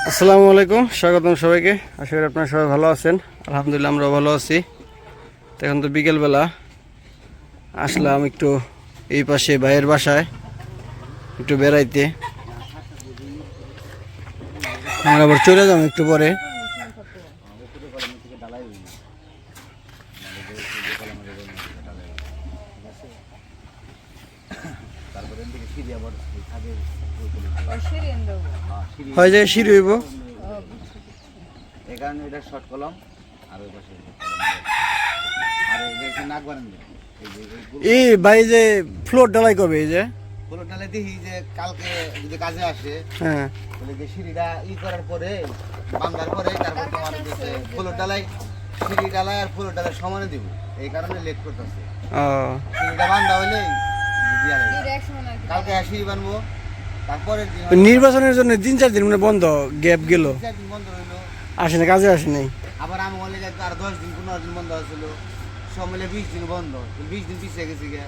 আসসালামু আলাইকুম, স্বাগতম সবাইকে। আশা করি আপনারা সবাই ভালো আছেন। আলহামদুলিল্লাহ আমরাও ভালো আছি। তো এখন তো বিকেলবেলা আসলাম একটু এই পাশে ভাইয়ের বাসায় একটু বেড়াইতে। আমরা আবার চলে যাবো একটু পরে। হয় যায় সিঁড়ি হইব এই কারণে এটা শর্ট কলম আর ওই পাশে আর এই নাক বারান্দা এই ভাই যে ফ্লোর ঢালাই করবে এই যে ফ্লোর ঢালাই দেখি যে কালকে যদি কাজে আসে হ্যাঁ তাহলে যে সিঁড়িটা করার পরে বান্ধার পরে তারপর তোমার ফ্লোর ঢালাই সিঁড়ি ঢালাই আর ফ্লোর ঢালাই সমানে দিব এই কারণে লেট করতেছে। সিঁড়িটা বান্ধা হইলে কালকে সিঁড়ি বানবো তারপরের দিন নির্বাচনের জন্য 3-4 দিন মানে বন্ধ গ্যাপ গেল, 4 দিন বন্ধ হইলো, আসে না, কাজে আসে নাই। আবার আমি বলে আর 10 দিন 15 দিন বন্ধ হয়েছিল, সব মিলে 20 দিন বন্ধ, 20 দিন পিছিয়ে গেছে গিয়ে।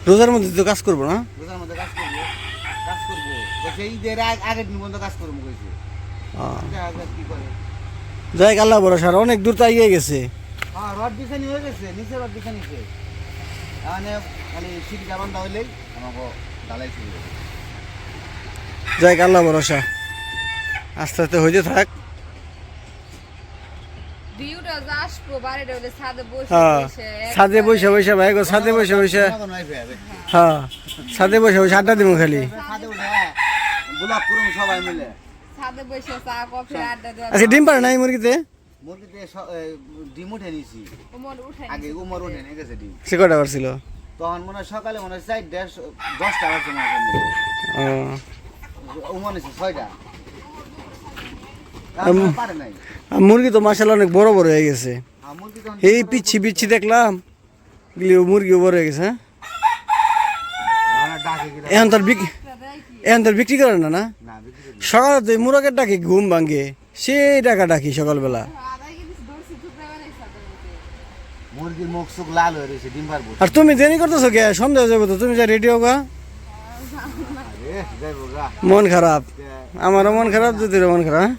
রোজার মধ্যে তো কাজ করবো না, রোজার মধ্যে কাজ করবো বলছে ঈদের আগের দিন বন্ধ কাজ করবো কইছে। কি করে যাই আল্লাহ ভরসা, অনেক দূর তো এগিয়ে গেছে। হ্যাঁ রড ডিসাইন হয়ে গেছে, নিচে রড ডিসাইন নিচে মানে খালি সিঁড়িটা বান্ধা হইলেই আমাকে ঢালাই শুরু হবে। যাই আল্লাহ ভরসা, আস্তে আস্তে হইতে থাক। ছাদে বসে বসে ভাই গো, ছাদে বসে বসে, হ্যাঁ ছাদে বসে বসে আড্ডা দিব খালি। গোলাপ করুন সবাই মিলে। আচ্ছা ডিম পারে নাই মুরগিতে? মুরগিতে ডিম উঠে নিছি আগে, উমর উঠে নিয়ে গেছে ডিম। সে কটা বার ছিল তখন মনে হয় সকালে মনে হয় 4-10টা বাজছে মনে হয়, উমর নিছে 6টা। পারে নাই মুরগি তো মাশাআল্লাহ অনেক বড় বড় হয়ে গেছে। এই পিচ্ছি পিচ্ছি দেখলাম মুরগিও বড় হয়ে গেছে। এখন তার বিক্রি করে না, না সকালে তো মুরগের ডাকে ঘুম ভাঙ্গে, সেই ডাকা ডাকি সকালবেলা। মুরগির মুখ চোখ লাল হয়ে রয়েছে, ডিম পারবো। আর তুমি দেরি করতেছো কে? সন্দেহ যাবো তো, তুমি যা রেডি হোগা। মন খারাপ, আমারও মন খারাপ, যদি মন খারাপ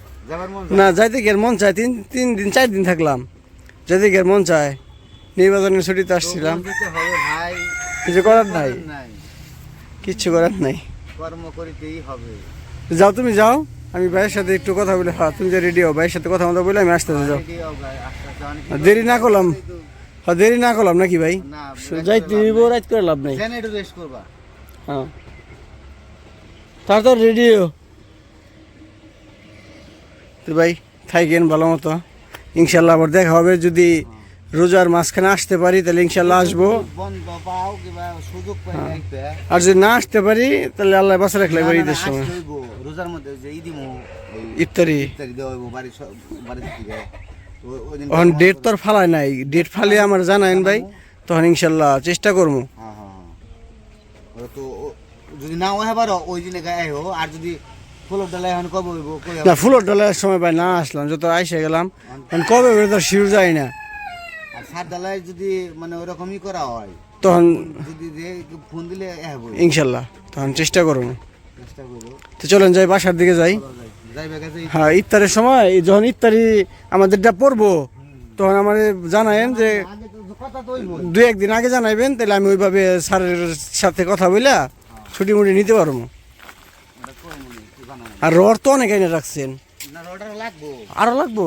না, যাইতে গিয়ে মন চায়। 3-4 দিন থাকলাম, যাইতে গিয়ে মন চায়। নির্বাচনের ছুটিতে আসছিলাম, কিছু করার নাই, কিচ্ছু করার নাই, কর্ম করিতেই হবে। যাও তুমি যাও, আমি ভাইয়ের সাথে একটু কথা বলে, হ্যাঁ তুমি যে রেডি হও, ভাইয়ের সাথে কথা বলে আমি আসতে যাও। দেরি না করলাম, হ্যাঁ দেরি না করলাম নাকি ভাই? যাইতে রাইট করে লাভ নাই। হ্যাঁ তাড়াতাড়ি রেডি হও তো ভাই, থাকেন ভালো মতো। ইনশাল্লাহ আবার দেখা হবে, যদি রোজার মাঝখানে আসতে পারি তাহলে ইনশাল্লাহ আসবো, আর যদি না আসতে পারি তাহলে আল্লাহ বাসা রাখলে ঈদের সময় রোজার মধ্যে ইফতারি। এখন ডেট তো আর ফালাই নাই, ডেট ফালিয়ে আমার জানাইন ভাই, তখন ইনশাল্লাহ চেষ্টা করবো। তো যদি না হয় পারো ওই দিনে গায়ে হো, আর যদি ফুলের ডালা এখন কবে হইব? না ফুলের ডালার সময় ভাই না আসলাম, যত আইসে গেলাম, কবে হইবে তো শিওর যাই না। আর সার ডালায় যদি মানে ওরকমই করা হয় তখন যদি ফোন দিলে ইনশাল্লাহ তখন চেষ্টা করবো। তো চলেন যাই, বাসার দিকে যাই। হ্যাঁ ইফতারের সময় যখন ইফতারি আমাদেরটা পড়বো, তখন আমার জানাইন যে 2-1 দিন আগে জানাইবেন, তাহলে আমি ওইভাবে স্যারের সাথে কথা বলে ছুটি মুটি নিতে পারবো। আর রড তো অনেক এনে রাখছেন, আরো লাগবো,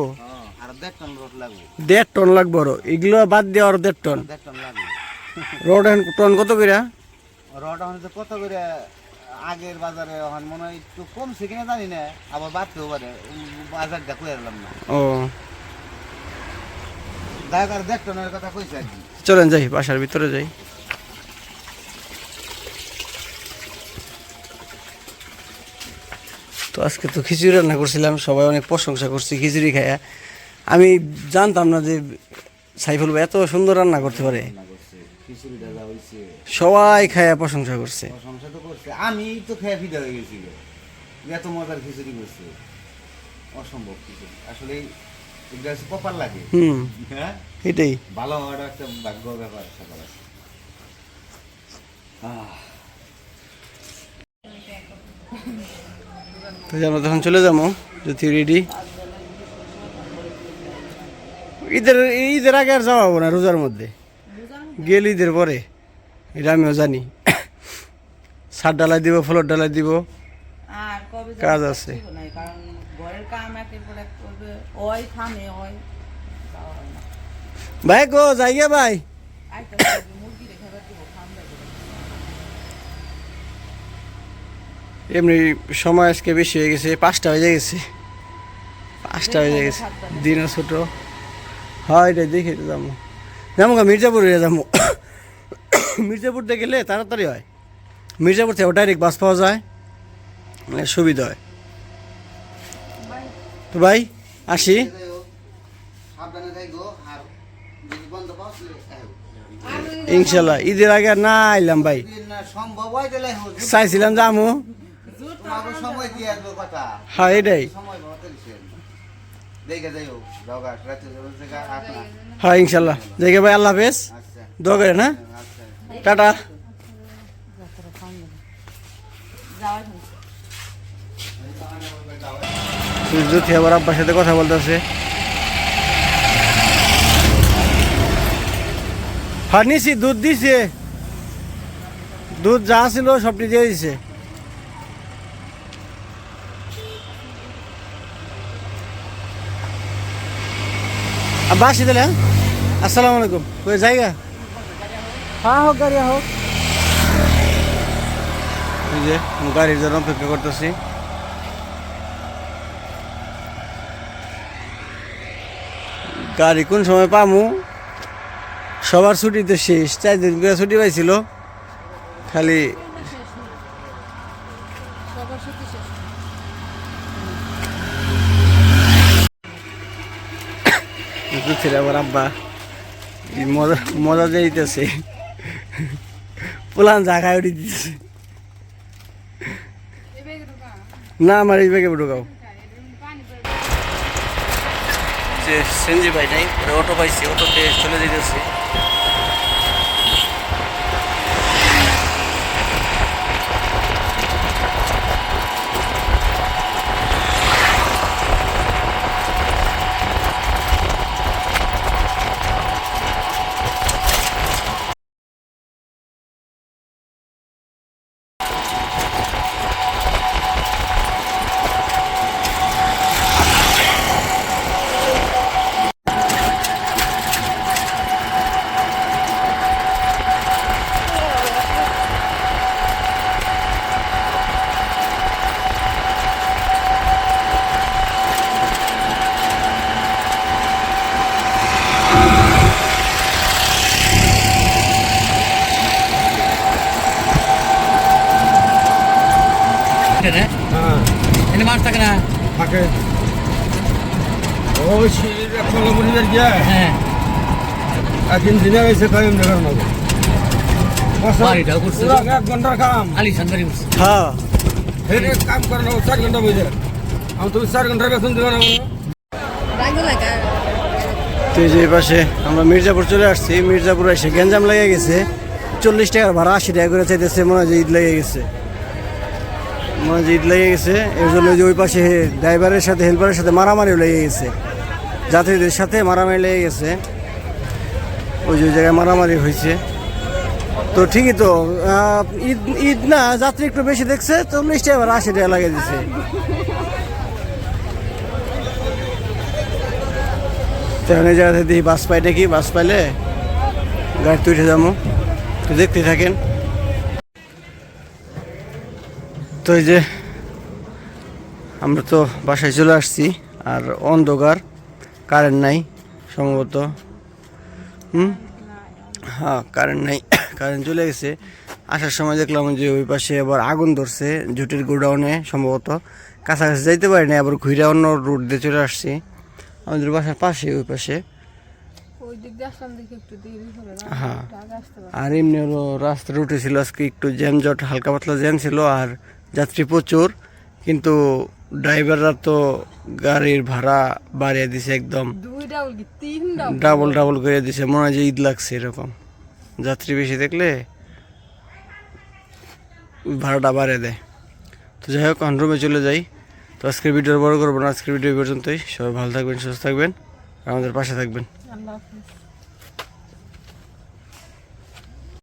1.5 টন লাগবো। আরো এগুলো বাদ দিয়ে আরো 1.5 টন রড। টন কত করে? রড কত করে আগের বাজারে মনে হয় একটু কমছে কিনা জানি না, আবার বাড়তেও পারে, বাজারটা কই এলাম না। ও দায়কার 1.5 টনের কথা কইছে আর কি। চলেন যাই, বাসার ভিতরে যাই। তো আজকে তো খিচুড়ি রান্না করছিলাম, সবাই অনেক প্রশংসা করছে খিচুড়ি খাইয়া। আমি জানতাম না যে সাইফুল ভাই এত সুন্দর রান্না করতে পারে, সবাই খাইয়া প্রশংসা করছে। আমি তো খেয়ে ফিদা হয়ে গেছি, এত মজার খিচুড়ি করছে, অসম্ভব খিচুড়ি। আসলে কপাল লাগে, হ্যাঁ এটাই ভালো হওয়াটা একটা ভাগ্য ব্যাপার। সকাল আছে তো আমরা তখন চলে যাবো যদি রেডি। ঈদের আগে আর যাওয়া হবো না, রোজার মধ্যে গেলে ঈদের পরে, এটা আমিও জানি। ছাদ ডালাই দিব, ফ্লোর ডালাই দিব, কাজ আছে। ভাই গো যাইয়া ভাই, এমনি সময় আজকে বেশি হয়ে গেছে, 5টা হয়ে গেছে, 5টা হয়ে গেছে, দিনও ছোট। হয় এটাই দেখে যাবো যাবো মির্জাপুর যাবো। মির্জাপুর দিয়ে গেলে তাড়াতাড়ি হয়, মির্জাপুর থেকে ডাইরেক্ট বাস পাওয়া যায়, মানে সুবিধা হয়। তো ভাই আসি। ইনশাল্লাহ ঈদের আগে আর না আইলাম ভাই, চাইছিলাম যামু। হ্যাঁ এটাই, হ্যাঁ ইনশাল্লাহ দেখে ভাই, আল্লাহ হাফেজ, দোয়া করেন। হ্যাঁ টাটা। জ্যোতি আবার আব্বার সাথে কথা বলতেছে। হ্যাঁ নিছি, দুধ দিছে, দুধ যা ছিল সবটি দিয়ে দিছে। আব্বা আসি তাহলে। হ্যাঁ আসসালামু আলাইকুম। কোথায় জায়গা? হ্যাঁ হোক, গাড়ি হোক। এই যে গাড়ির জন্য অপেক্ষা করতেছি। গাড়ি কোন সময় পামু, সবার ছুটি তো শেষ, 4 দিন করে ছুটি পাইছিল, খালি আমার আব্বা মজা মজা দিয়ে দিতেছে, পোলান জায়গায় উঠে দিতেছে। না আমার এই ব্যাগে ঢুকাও। যে সেনজি ভাই নাই, অটো পাইছি, অটোতে চলে যেতেছি। ini mas tak kena pakai oh si kalau mau lihat dia akhir दिन ऐसे काम नहीं करना Mari dah kursus. पूरा 1 घंटा काम Ali sandari kursus. হ্যাঁ फिर एक काम करना 4 घंटा बजे हम तो 4 घंटा में सुन देना তো এই যে এই পাশে আমরা মির্জাপুর চলে আসছি। মির্জাপুর এসে গ্যাঞ্জাম লেগে গেছে, 40 টাকার ভাড়া 80 টাকা করে চাইতেছে। মনে হয় যে ঈদ লেগে গেছে, মনে হয় যে ঈদ লেগে গেছে। এর জন্য যে ওই পাশে ড্রাইভারের সাথে হেল্পারের সাথে মারামারিও লেগে গেছে, যাত্রীদের সাথে মারামারি লেগে গেছে। ওই যে জায়গায় মারামারি হয়েছে। তো ঠিকই তো, ঈদ ঈদ না, যাত্রী একটু বেশি দেখছে, 40 টাকা ভাড়া 80 টাকা লাগিয়ে দিছে। তখন এই জায়গাতে দেখি বাস পাই নাকি, বাস পাইলে গাড়িতে উঠে যাবো। তো দেখতে থাকেন। তো এই যে আমরা তো বাসায় চলে আসছি, আর অন্ধকার, কারেন্ট নাই সম্ভবত। হ্যাঁ কারেন্ট নাই, কারেন্ট চলে গেছে। আসার সময় দেখলাম যে ওই পাশে আবার আগুন ধরছে জুটের গোডাউনে, সম্ভবত কাছাকাছি যাইতে পারি না, আবার ঘুরে অন্য রুট দিয়ে চলে আসছি আমাদের বাসার পাশে, ওই পাশে। হ্যাঁ আর এমনি হলো রাস্তা রুটে ছিল আজকে একটু জ্যামজট, হালকা পাতলা জ্যাম ছিল, আর যাত্রী প্রচুর। কিন্তু ড্রাইভাররা তো গাড়ির ভাড়া বাড়িয়ে দিছে, একদম ডাবল ডাবল করে দিছে। মনে হয় যে ঈদ লাগছে এরকম। যাত্রী বেশি দেখলে ভাড়াটা বাড়িয়ে দেয়। তো যাই হোক এখন রুমে চলে যাই। তো আজকের ভিডিও বড় করবো না, আজকের ভিডিও পর্যন্তই। সবাই ভালো থাকবেন, সুস্থ থাকবেন, আর আমাদের পাশে থাকবেন। আল্লাহ হাফেজ।